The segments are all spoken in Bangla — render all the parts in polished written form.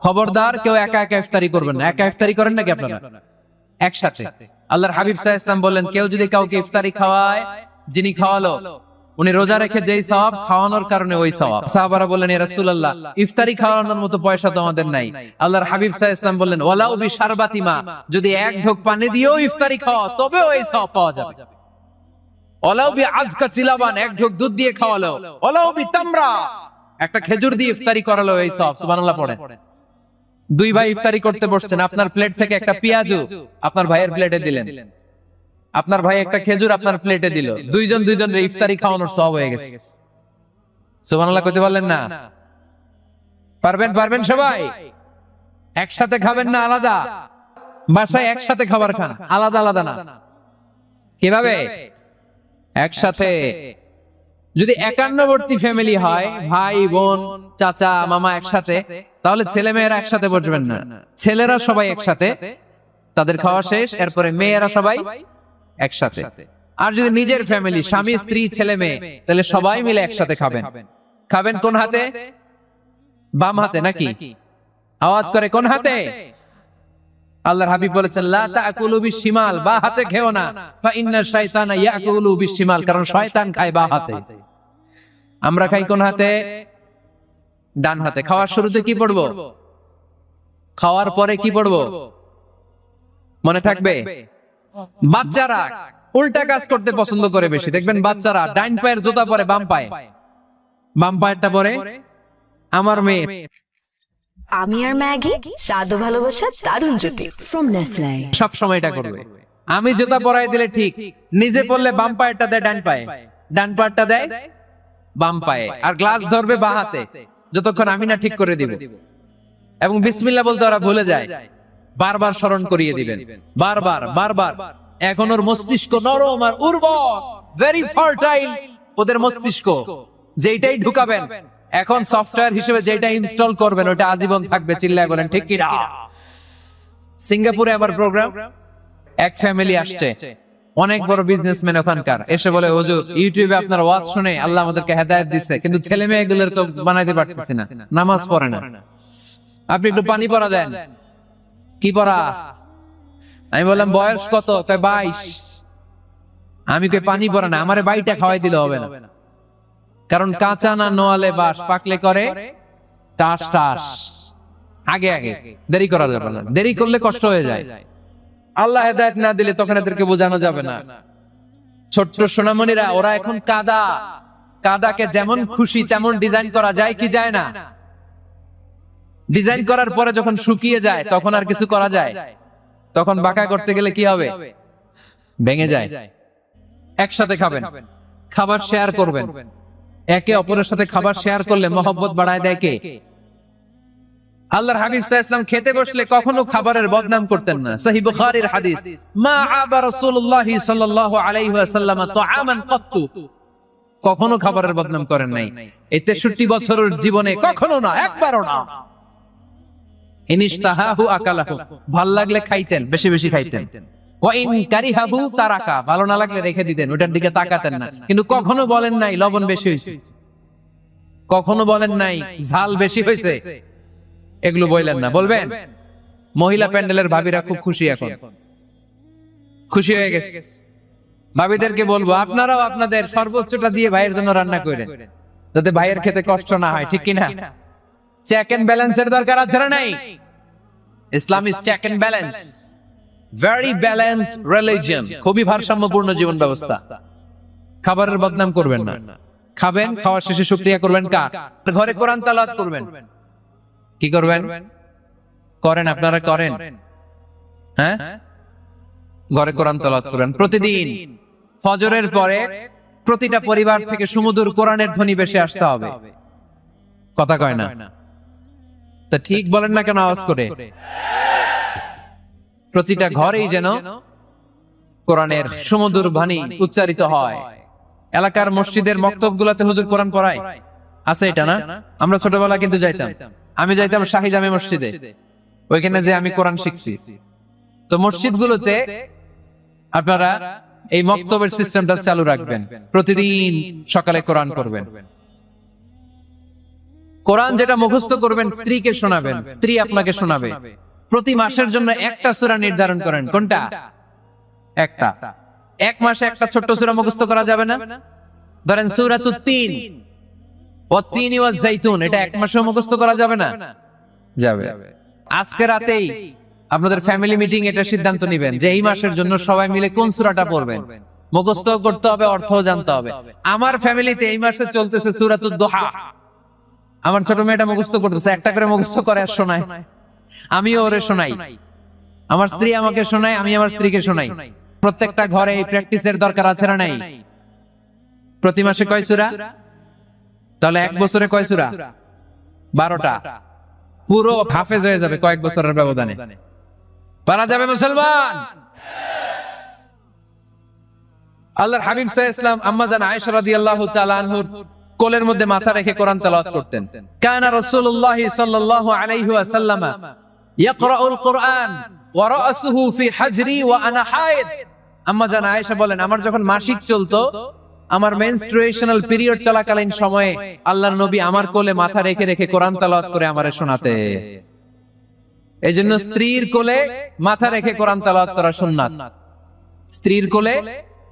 খবরদার কেউ একা একা ইফতারি করবেন না। একা ইফতারি করেন নাকি আপনারা? একসাথে। আল্লাহর হাবিব সাল্লাল্লাহু আলাইহি ওয়াসাল্লাম বললেন, কেউ যদি কাউকে ইফতারি খাওয়ায়, যিনি খাওয়ালো উনি রোজা রেখে যেই সওয়াব, খাওয়ানোর কারণে ওই সওয়াব। সাহাবারা বললেন, ইয়া রাসূলুল্লাহ, ইফতারি খাওয়ানোর মতো পয়সা তো আমাদের নাই। আল্লাহর হাবিব সাল্লাল্লাহু আলাইহি ওয়াসাল্লাম বললেন, ওয়ালাউ বিশারবাতি মা, যদি এক ঢোক পানি দিয়েও ইফতারি খাওয়া তবেও এই সওয়াব পাওয়া যাবে। ওয়ালাউ বিআজকা চিলাবান, এক ঢোক দুধ দিয়ে খাওয়ালো। ওয়ালাউ বিতামরা, একটা খেজুর দিয়ে ইফতারি করালো, এই সওয়াব। সুবহানাল্লাহ পড়েন। দুই ভাই ইফতারি করতে বসছেন, আপনার প্লেট থেকে একটা পেঁয়াজু আপনার ভাইয়ের প্লেটে দিলেন, আপনার ভাই একটা খেজুর আপনার প্লেটে দিল, দুইজন দুইজনের ইফতারি খাওয়ানোর সওয়াব হয়ে গেছে। সুবহানাল্লাহ কইতে পারলেন না? পারবেন? পারবেন সবাই? একসাথে খাবেন না আলাদা? বাসায় একসাথে খাবার খান, আলাদা আলাদা না। কিভাবে? একসাথে। যদি একান্নবর্তী ফ্যামিলি হয়, ভাই বোন চাচা মামা একসাথে, তাহলে ছেলে মেয়েরা একসাথে বসবেন না। ছেলেরা সবাই একসাথে, তাদের খাওয়া শেষ, এরপরে মেয়েরা সবাই একসাথে। আর যদি নিজের ফ্যামিলি, স্বামী স্ত্রী ছেলে মেয়ে, তাহলে সবাই মিলে একসাথে খাবেন। খাবেন কোন হাতে? বাম হাতে নাকি? আওয়াজ করে কোন হাতে? আল্লাহর হাবিব বলেছেন, লা তাকুলু বিশিমাল, বা হাতে খেও না, ফা ইন্না শাইতানা ইয়াকুলু বিশিমাল, কারণ শয়তান খায় বা হাতে। আমরা খাই কোন হাতে? ডান হাতে। খাওয়ার শুরুতে কি পড়বো? খাওয়ার পরে কি পড়বো? মনে থাকবে? বাচ্চারা উল্টা কাজ করতে পছন্দ করে বেশি। দেখবেন বাচ্চারা ডাইন পায়ের জুতা পরে বাম পায়ে, বাম পায়েরটা পরে। আমার মেয়ে আমি আর ম্যাগি, স্বাদ ও ভালোবাসা দারুণ জুটি ফ্রম নেসলে। সব সময় এটা করবে। আমি জুতা পরাই দিলে ঠিক, নিজে পড়লে বাম পায়েরটা দেয় ডান পায়ে, ডান পায়েরটা দেয় বাম পায়ে, আর গ্লাস ধরবে বাঁ হাতে, যতক্ষণ আমি না ঠিক করে দিব। এবং বিসমিল্লাহ বলতে ওরা ভুলে যায়, বারবার স্মরণ করিয়ে দিবেন, বারবার বারবার। এখন ওর মস্তিষ্ক নরম আর উর্বর, ভেরি ফার্টাইল ওদের মস্তিষ্ক। যেইটাই ঢুকাবেন, এখন সফটওয়্যার হিসেবে যেটা ইনস্টল করবেন ওটা আজীবন থাকবে। চিল্লায় বলেন ঠিক কি না? সিঙ্গাপুরে আমার প্রোগ্রাম, এক ফ্যামিলি আসছে, অনেক বড় বিজনেসম্যান ওখানকার, এসে বলে, হুজুর ইউটিউবে আপনার ওয়াজ শুনে আল্লাহ আমাদেরকে হেদায়েত দিচ্ছে, কিন্তু ছেলে মেয়েগুলোর তো বানাইতে পারতেছি না, নামাজ পড়ে না, আপনি একটু পানি পড়া দেন। কি পড়া? আমি বললাম বয়স কত? কয় 22। আমি কই পানি পড়া না, আমারে বাইটা খাওয়াই দিলে হবে না, কারণ কাঁচা না নোয়ালে বাস, পাকলে করে টাস টাস। আগে আগে দেরি করা যাবে না, দেরি করলে কষ্ট হয়ে যায়। আল্লাহ হেদায়েত না দিলে তখন এদেরকে বোঝানো যাবে না। ছোট্ট সোনামণিরা, ওরা এখন কাদা, কাদাকে যেমন খুশি তেমন ডিজাইন করা যায় কি যায় না? ডিজাইন করার পরে যখন শুকিয়ে যায় তখন আর কিছু করা যায়? তখন বাঁকা করতে গেলে কি হবে? ভেঙে যায়। একসাথে খাবেন, খাবার শেয়ার করবেন। একে অপরের সাথে খাবার শেয়ার করলে মহব্বত বাড়ায় দেয় কে? আল্লাহর হাবিব সাল্লাল্লাহু আলাইহি ওয়াসাল্লাম খেতে বসলে কখনো খাবারের বদনাম করতেন না। সহিহ বুখারীর হাদিস, মা আবা রাসূলুল্লাহ সাল্লাল্লাহু আলাইহি ওয়াসাল্লাম তাআমান কাত্তু, কখনো খাবারের বদনাম করেন নাই। এই 63 বছরের জীবনে কখনো না, একবারও না। ইনিশতাহাহু আকালাহু, ভাল লাগলে খাইতেন, বেশি বেশি খাইতেন। ওয়া ইন কারিহাহু তারাকা, ভালো না লাগলে রেখে দিতেন, ওটার দিকে তাকাতেন না। কিন্তু কখনো বলেন নাই লবণ বেশি হয়েছে, কখনো বলেন নাই ঝাল বেশি হয়েছে, এগুলো বললেন না। বলবেন? মহিলা প্যান্ডেলের ভাবিরা খুব খুশি, এখন খুশি হয়ে গেছে। ভাবিদেরকে বলবো, আপনারাও আপনাদের সর্বোচ্চটা দিয়ে ভাইয়ের জন্য রান্না করেন, যাতে ভাইয়ের খেতে কষ্ট না হয়, ঠিক কিনা? চেক এন্ড ব্যালেন্সের দরকার আছে না নাই? Islam is check and balance, very balanced religion, খুবই ভারসাম্যপূর্ণ জীবন ব্যবস্থা। খাবারের বদনাম করবেন না, খাবেন, খাওয়ার শেষে শুকরিয়া করবেন। কার? ঘরে কোরআন তেলাওয়াত করবেন। কি করবেন? করেন, আপনারা করেন? হ্যাঁ, ঘরে কোরআন তেলাওয়াত করবেন প্রতিদিন। ফজরের পরে প্রতিটা পরিবার থেকে সুমধুর কোরআনের ধ্বনি ভেসে আসতে হবে। কথা কয় না? তা ঠিক বলেন না কেন আওয়াজ করে? প্রতিটা ঘরেই যেন কোরআনের সুমধুর বাণী উচ্চারিত হয়। এলাকার মসজিদের মক্তবগুলোতে হুজুর কোরআন পড়ায়, আছে এটা না? আমরা ছোটবেলা কিন্তু যাইতাম, আমি যাইতাম শাহী জামে মসজিদে, ওইখানে যে আমি কোরআন শিখছি। তো মসজিদগুলোতে আপনারা এই মক্তবের সিস্টেমটা চালু রাখবেন, প্রতিদিন সকালে কোরআন পড়বেন। কোরআন যেটা মুখস্থ করবেন স্ত্রীকে শোনাবেন, স্ত্রী আপনাকে শোনাবে। প্রতি মাসের জন্য একটা সূরা নির্ধারণ করেন। কোনটা? একটা। এক মাসে একটা ছোট্ট সূরা মুখস্থ করা যাবে না? ধরেন সূরাতুত তিন, ওয়াত-তিনি ওয়াজ-জাইতুন, এটা এক মাসে মুখস্থ করা যাবে না? যাবে। আজকে রাতেই আপনাদের ফ্যামিলি মিটিং এটা সিদ্ধান্ত নেবেন যে এই মাসের জন্য সবাই মিলে কোন সূরাটা পড়বেন। মুখস্থ করতে হবে, অর্থও জানতে হবে। আমার ফ্যামিলিতে এই মাসে চলতেছে সূরাতুদ দুহা। আমার ছোট মেয়েটা মুখস্থ করতেছে, একটা করে মুখস্থ করে আর শোনায়। আমিও ওরে শোনাই, আমার স্ত্রী আমাকে শোনায়, আমি আমার স্ত্রীকে শোনাই। প্রত্যেকটা ঘরে এই প্র্যাকটিসের দরকার আছে না নাই? প্রতি মাসে কয় সূরা? তাহলে এক বছরে কয় সূরা? 12টা। পুরো হাফেজ হয়ে যাবে কয়েক বছরের ব্যবধানে। পারা যাবে মুসলমান? আল্লাহর হাবিব সাল্লাল্লাহু আলাইহি ওয়াসাল্লাম আম্মা জান আয়েশা রাদিয়াল্লাহু তাআলা আনহুর কোলের মধ্যে মাথা রেখে কোরআন তেলাওয়াত করতেন। কানা রাসূলুল্লাহ সাল্লাল্লাহু আলাইহি ওয়াসাল্লাম ইয়াকরাউল কোরআন ওয়া রাসুহু ফি হাজরি ওয়া আনা হায়েদ। আম্মা জান আয়েশা বলেন, আমার যখন মাসিক চলতো, আমার মেনস্ট্রুয়েশনাল পিরিয়ড চলাকালীন সময়ে আল্লাহর নবী আমার কোলে মাথা রেখে রেখে কোরআন তেলাওয়াত করে আমারে শোনাতে। এইজন্য স্ত্রীর কোলে মাথা রেখে কোরআন তেলাওয়াত করা সুন্নাত। স্ত্রীর কোলে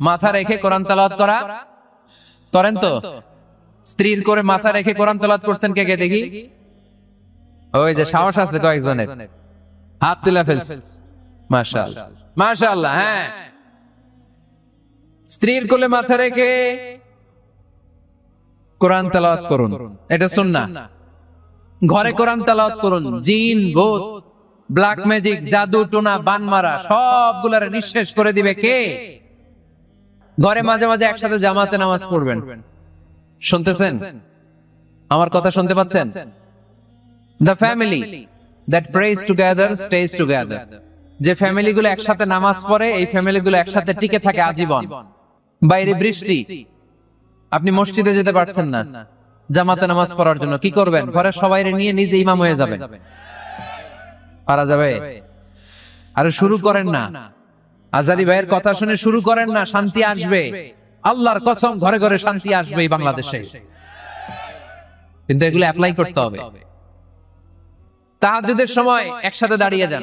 মাথা রেখে কোরআন তেলাওয়াত করা করেন তো? স্ত্রীর কোলে মাথা রেখে কোরআন তেলাওয়াত করছেন কে কে দেখি? ওই যে সাহস আছে কয়েকজনের, হাত তুলে ফেলছে। মাশাআল্লাহ, মাশাআল্লাহ। হ্যাঁ, স্ত্রীর কোলে মাথা রেখে কোরআন তেলাওয়াত করুন, এটা সুন্নাহ। ঘরে কোরআন তেলাওয়াত করুন। জিন, ভূত, ব্ল্যাক ম্যাজিক, জাদু টোনা, বানমারা সবগুলারে নিঃশেষ করে দিবে কে? ঘরে মাঝে মাঝে একসাথে জামাতে নামাজ পড়বেন। শুনতেছেন? আমার কথা শুনতে পাচ্ছেন? The family that prays together stays together. যে ফ্যামিলিগুলো একসাথে নামাজ পড়ে, এই ফ্যামিলিগুলো একসাথে টিকে থাকে আজীবন। বাইরে বৃষ্টি, আপনি মসজিদে যেতে পারছেন না জামাতে নামাজ পড়ার জন্য, কি করবেন? ঘরে সবাইরে নিয়ে নিজে ইমাম হয়ে যাবেন। পারা যাবে? আরে শুরু করেন না, আজারি ভাইয়ের কথা শুনে শুরু করেন না, শান্তি আসবে। আল্লাহর কসম, ঘরে ঘরে শান্তি আসবে এই বাংলাদেশে। কিন্তু এগুলো অ্যাপ্লাই করতে হবে। তাহাজ্জুদের সময় একসাথে দাঁড়িয়ে যান।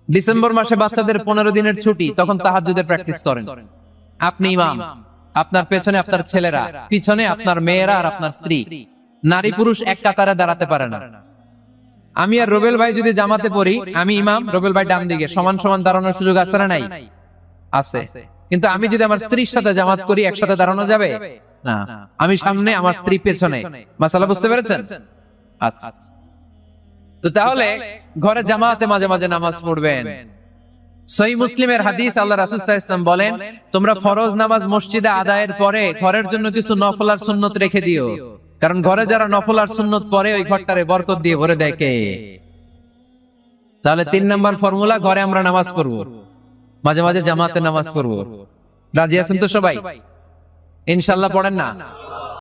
ডিসেম্বর মাসে বাচ্চাদের 15 দিনের ছুটি, তখন তাহাজ্জুদের প্র্যাকটিস করেন। আপনি ইমাম, আপনার পেছনে আপনার ছেলেরা, পিছনে আপনার মেয়েরা আর আপনার স্ত্রী। নারী পুরুষ এক কাতারে দাঁড়াতে পারে না। আমি আর রবেল ভাই যদি জামাতে পড়ি, আমি ইমাম, রবেল ভাই ডান দিকে, সমান সমান দাঁড়ানোর সুযোগ আছে না নাই? আছে। কিন্তু আমি যদি আমার স্ত্রীর সাথে জামাত করি, একসাথে দাঁড়ানো যাবে না। আমি সামনে, আমার স্ত্রী পেছনে। মাসালা বুঝতে পেরেছেন? আচ্ছা, তো তাহলে ঘরে জামাতে মাঝে মাঝে নামাজ পড়বেন। সহিহ মুসলিমের হাদিস, আল্লাহ রাসূল সাল্লাল্লাহু আলাইহি ওয়াসাল্লাম বলেন, তোমরা ফরজ নামাজ মসজিদে আদায়ের পরে ঘরের জন্য কিছু নফল আর সুন্নত রেখে দিও, কারণ ঘরে যারা নফল আর সুন্নত পড়ে ওই ঘরটারে বরকত দিয়ে ভরে দেয় কে? তাহলে 3 নাম্বার ফর্মুলা, ঘরে আমরা নামাজ পড়ব, মাঝে মাঝে জামাতে নামাজ পড়ব। রাজি আছেন তো সবাই? ইনশাআল্লাহ পড়েন না?